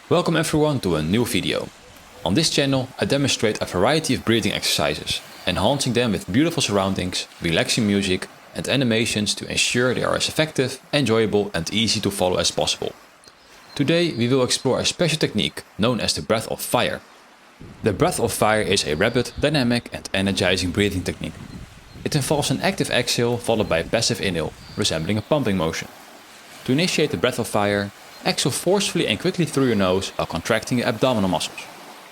Welcome everyone to a new video. On this channel I demonstrate a variety of breathing exercises, enhancing them with beautiful surroundings, relaxing music and animations to ensure they are as effective, enjoyable and easy to follow as possible. Today we will explore a special technique known as the breath of fire. The breath of fire is a rapid, dynamic and energizing breathing technique. It involves an active exhale followed by a passive inhale, resembling a pumping motion. To initiate the breath of fire, exhale forcefully and quickly through your nose while contracting your abdominal muscles.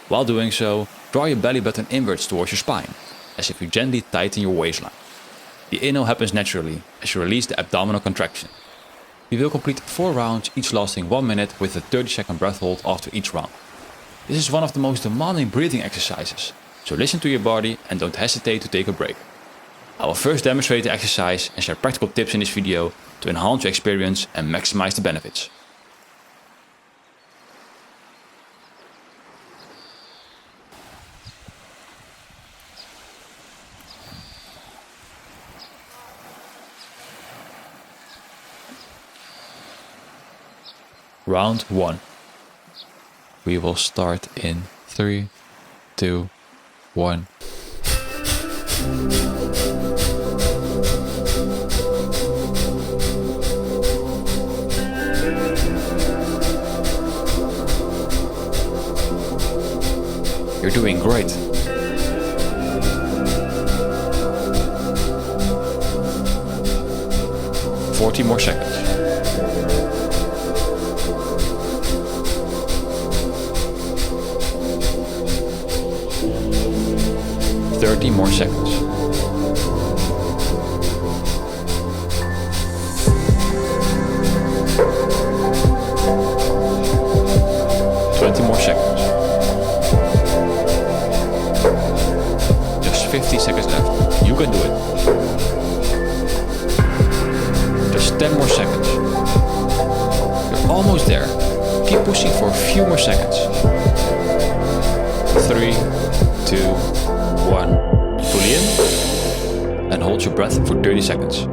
While doing so, draw your belly button inwards towards your spine, as if you gently tighten your waistline. The inhale happens naturally as you release the abdominal contraction. We will complete 4 rounds, each lasting 1 minute with a 30-second breath hold after each round. This is one of the most demanding breathing exercises, so listen to your body and don't hesitate to take a break. I will first demonstrate the exercise and share practical tips in this video to enhance your experience and maximize the benefits. Round 1. We will start in 3, 2, 1. You're doing great. "40 more seconds. 30 more seconds. 20 more seconds. Just 50 seconds left. You can do it. Just 10 more seconds. You're almost there. Keep pushing for a few more seconds. 3, 2, 1. Fully in and hold your breath for 30 seconds.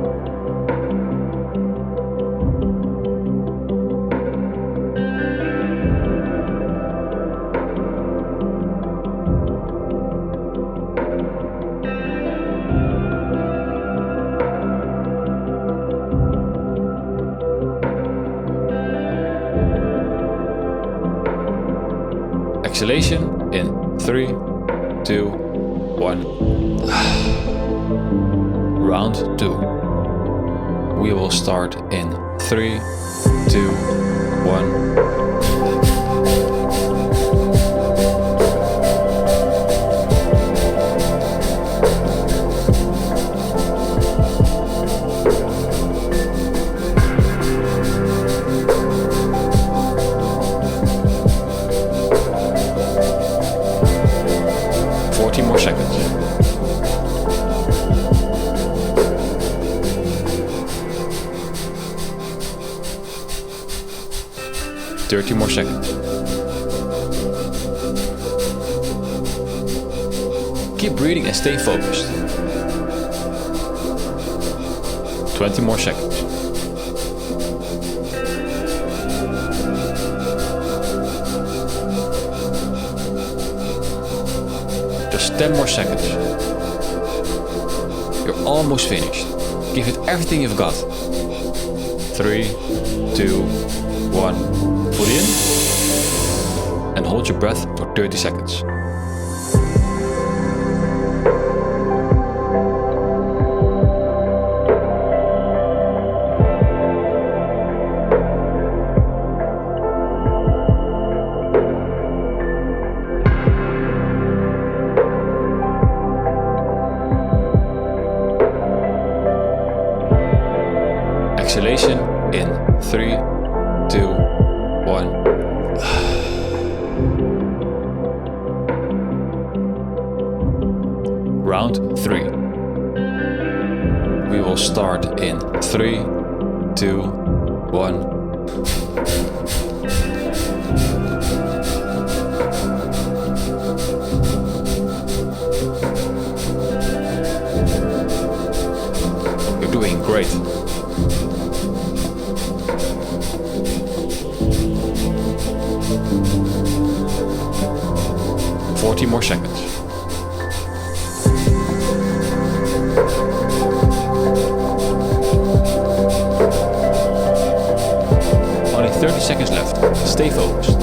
Exhalation in 3, 2, 1. Round 2. We will start in 3, 2, 1. More seconds. 30 more seconds. Keep breathing and stay focused. 20 more seconds. 10 more seconds. You're almost finished. Give it everything you've got. 3, 2, 1. Fully in. And hold your breath for 30 seconds. Exhalation in 3, 2, 1. Round 3. We will start in 3, 2, 1. You're doing great. 40 more seconds. Only 30 seconds left. Stay focused.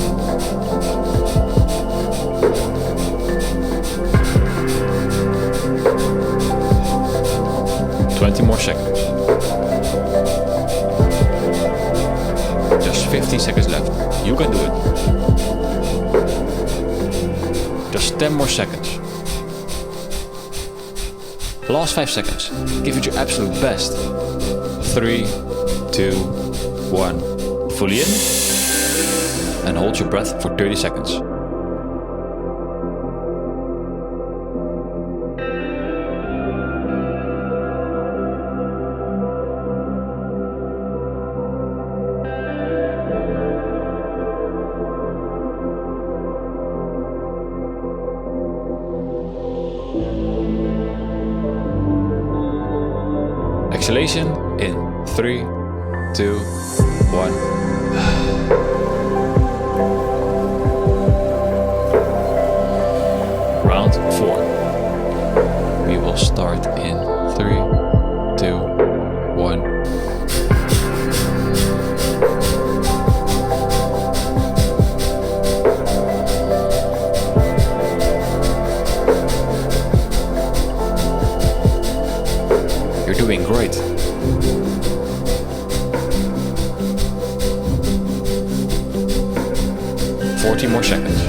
More seconds. Just 15 seconds left. You can do it. Just 10 more seconds. Last 5 seconds. Give it your absolute best. 3, 2, 1. Fully in. And hold your breath for 30 seconds. Exhalation in 3, 2, 1. Round 4. We will start in 3, 2, 1. You're doing great. More seconds.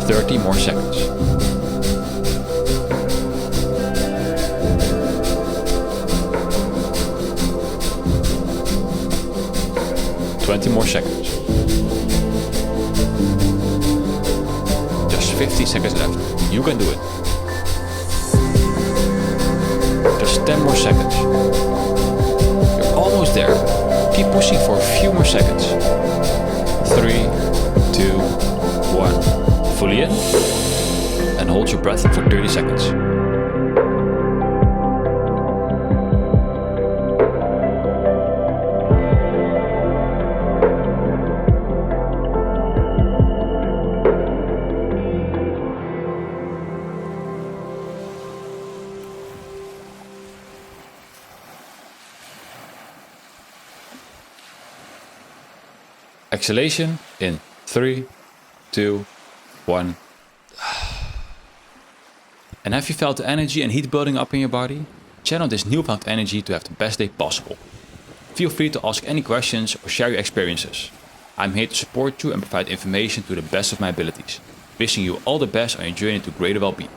30 more seconds. 20 more seconds. Just 50 seconds left. You can do it. Just 10 more seconds. You're almost there. Keep pushing for a few more seconds. 3, 2, 1. Fully in. And hold your breath for 30 seconds. Exhalation in 3, 2, 1. And have you felt the energy and heat building up in your body? Channel this newfound energy to have the best day possible. Feel free to ask any questions or share your experiences. I'm here to support you and provide information to the best of my abilities. Wishing you all the best on your journey to greater well-being.